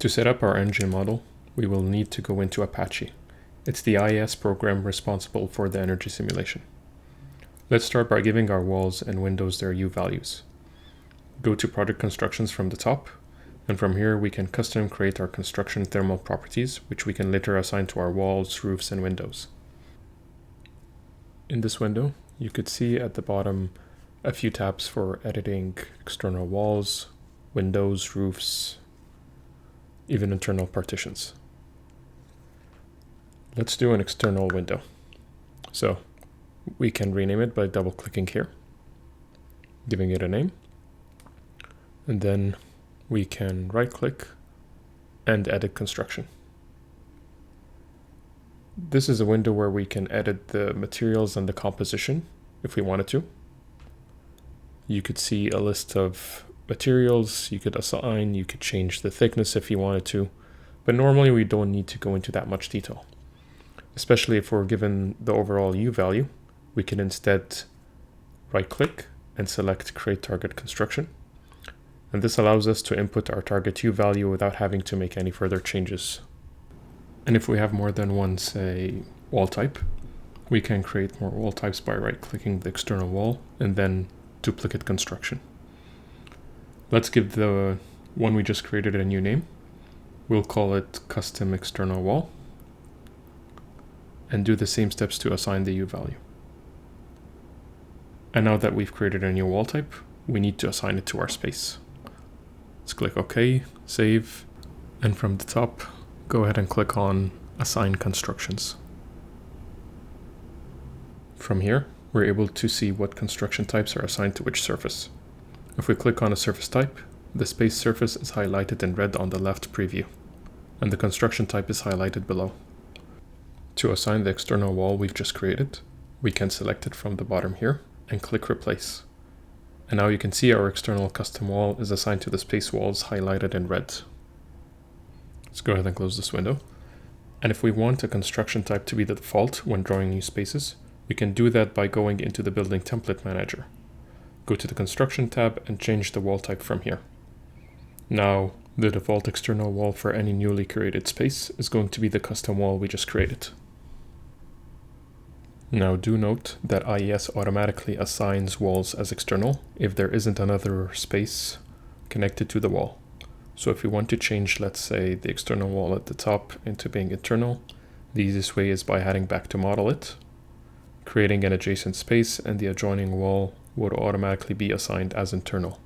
To set up our engine model, we will need to go into Apache. It's the IES program responsible for the energy simulation. Let's start by giving our walls and windows their U values. Go to Project Constructions from the top, and from here we can custom create our construction thermal properties, which we can later assign to our walls, roofs, and windows. In this window, you could see at the bottom a few tabs for editing external walls, windows, roofs, even internal partitions. Let's do an external window. So we can rename it by double-clicking here, giving it a name, and then we can right-click and edit construction. This is a window where we can edit the materials and the composition if we wanted to. You could see a list of materials you could assign, you could change the thickness if you wanted to, but normally we don't need to go into that much detail. Especially if we're given the overall U value, we can instead right-click and select Create Target Construction. And this allows us to input our target U value without having to make any further changes. And if we have more than one, say, wall type, we can create more wall types by right-clicking the external wall and then duplicate construction. Let's give the one we just created a new name. We'll call it Custom External Wall, and do the same steps to assign the U value. And now that we've created a new wall type, we need to assign it to our space. Let's click OK, save, and from the top, go ahead and click on Assign Constructions. From here, we're able to see what construction types are assigned to which surface. If we click on a surface type, the space surface is highlighted in red on the left preview, and the construction type is highlighted below. To assign the external wall we've just created, we can select it from the bottom here and click Replace. And now you can see our external custom wall is assigned to the space walls highlighted in red. Let's go ahead and close this window. And if we want a construction type to be the default when drawing new spaces, we can do that by going into the Building Template Manager. Go to the Construction tab and change the wall type from here. Now, the default external wall for any newly created space is going to be the custom wall we just created. Now do note that IES automatically assigns walls as external if there isn't another space connected to the wall. So if we want to change, let's say, the external wall at the top into being internal, the easiest way is by heading back to Model It, creating an adjacent space, and the adjoining wall would automatically be assigned as internal.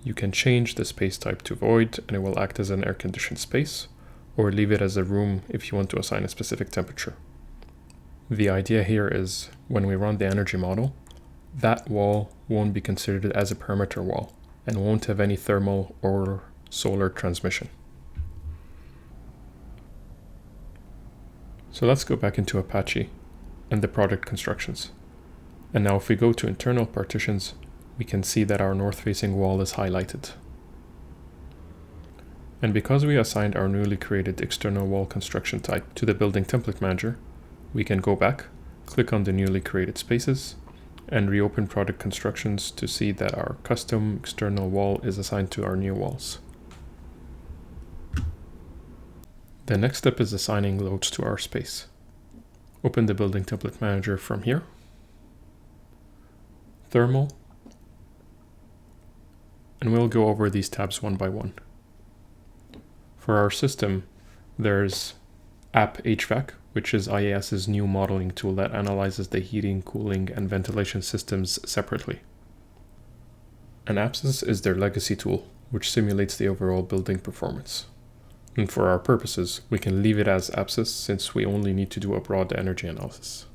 You can change the space type to void and it will act as an air-conditioned space, or leave it as a room if you want to assign a specific temperature. The idea here is when we run the energy model, that wall won't be considered as a perimeter wall and won't have any thermal or solar transmission. So let's go back into Apache and the project constructions. And now if we go to internal partitions, we can see that our north-facing wall is highlighted. And because we assigned our newly created external wall construction type to the Building Template Manager, we can go back, click on the newly created spaces, and reopen Project Constructions to see that our custom external wall is assigned to our new walls. The next step is assigning loads to our space. Open the Building Template Manager from here, Thermal, and we'll go over these tabs one by one. For our system, there's App HVAC, which is IES's new modeling tool that analyzes the heating, cooling, and ventilation systems separately. And APSYS is their legacy tool, which simulates the overall building performance. And for our purposes, we can leave it as APSYS since we only need to do a broad energy analysis.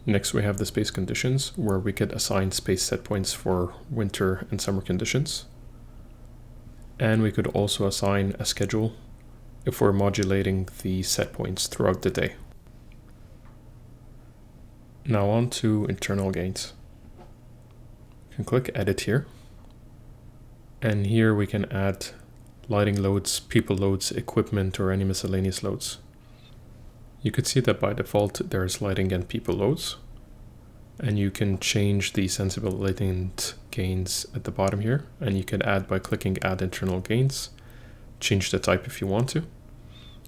Next, we have the space conditions, where we could assign space set points for winter and summer conditions. And we could also assign a schedule if we're modulating the set points throughout the day. Now on to internal gains. You can click Edit here. And here we can add lighting loads, people loads, equipment, or any miscellaneous loads. You could see that by default there's lighting and people loads. And you can change the sensible latent gains at the bottom here, and you can add by clicking add internal gains, change the type if you want to,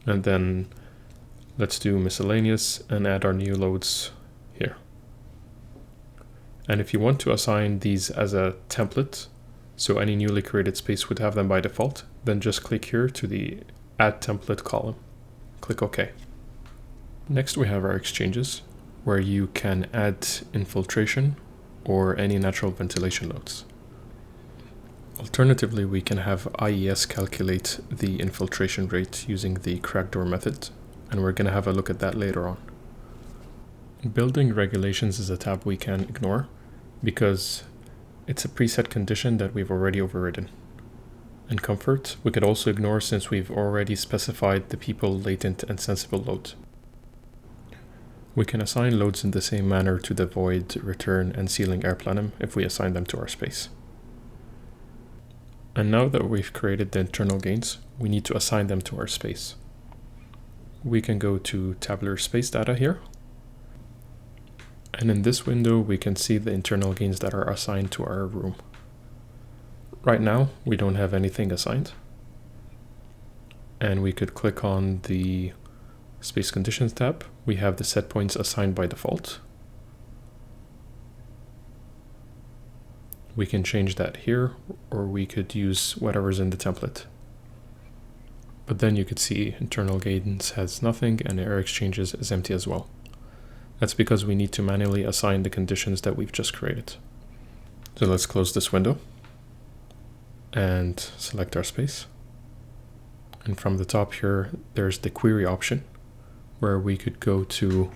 and then let's do miscellaneous and add our new loads here. And if you want to assign these as a template, so any newly created space would have them by default, then just click here to the add template column. Click OK. Next we have our exchanges, where you can add infiltration or any natural ventilation loads. Alternatively, we can have IES calculate the infiltration rate using the crack door method, and we're going to have a look at that later on. Building regulations is a tab we can ignore because it's a preset condition that we've already overridden. And comfort, we could also ignore since we've already specified the people, latent, and sensible load. We can assign loads in the same manner to the void, return, and ceiling air plenum if we assign them to our space. And now that we've created the internal gains, we need to assign them to our space. We can go to tabular space data here. And in this window, we can see the internal gains that are assigned to our room. Right now, we don't have anything assigned. And we could click on the Space Conditions tab. We have the set points assigned by default. We can change that here, or we could use whatever's in the template. But then you could see internal gains has nothing and air exchanges is empty as well. That's because we need to manually assign the conditions that we've just created. So let's close this window and select our space. And from the top here, there's the query option, where we could go to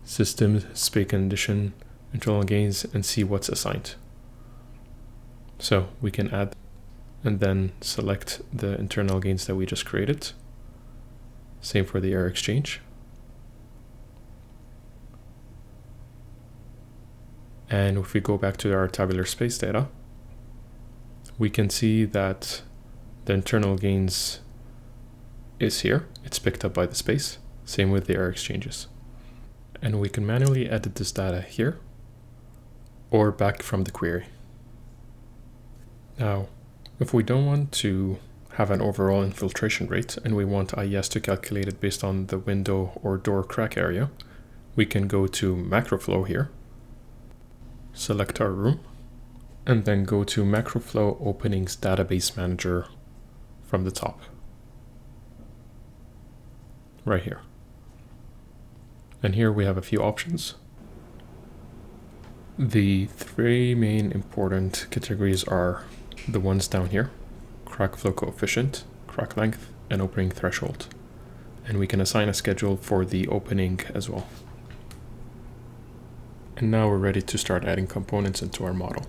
System, Space Condition, Internal Gains, and see what's assigned. So we can add and then select the internal gains that we just created. Same for the air exchange. And if we go back to our tabular space data, we can see that the internal gains is here. It's picked up by the space. Same with the air exchanges. And we can manually edit this data here or back from the query. Now, if we don't want to have an overall infiltration rate and we want IES to calculate it based on the window or door crack area, we can go to MacroFlow here, select our room, and then go to MacroFlow Openings Database Manager from the top. Right here. And here we have a few options. The three main important categories are the ones down here: crack flow coefficient, crack length, and opening threshold. And we can assign a schedule for the opening as well. And now we're ready to start adding components into our model.